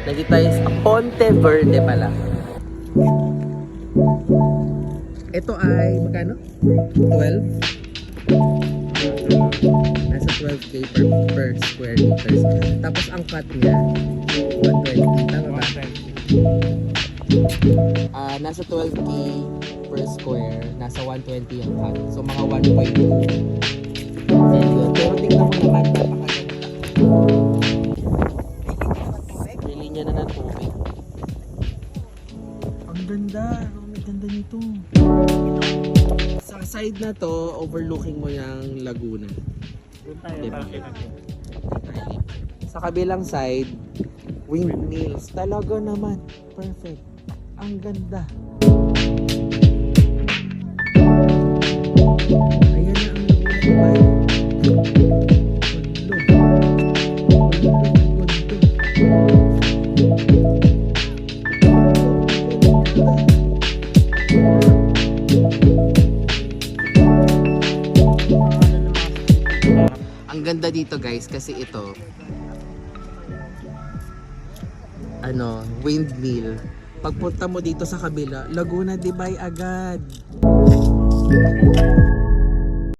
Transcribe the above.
Nandito tayo sa Ponte Verde pala. Ito ay magkano? 12? Nasa 12k per square meters. Tapos ang cut niya 120. Tama ba? Nasa 12k per square. Nasa 120 yung cut. So mga 1.2. Pero tingnan mo naman, napakaganda. May linya na ng tubig. Ang ganda. Ang ganda nito. Sa side na to, overlooking mo yung Laguna. Diba? Sa kabilang side, windmills. Talaga naman. Perfect. Ang ganda. Ayan na ang Laguna, diba? Ang ganda dito guys kasi ito windmill. Pagpunta mo dito sa kabila, Laguna de Bay agad.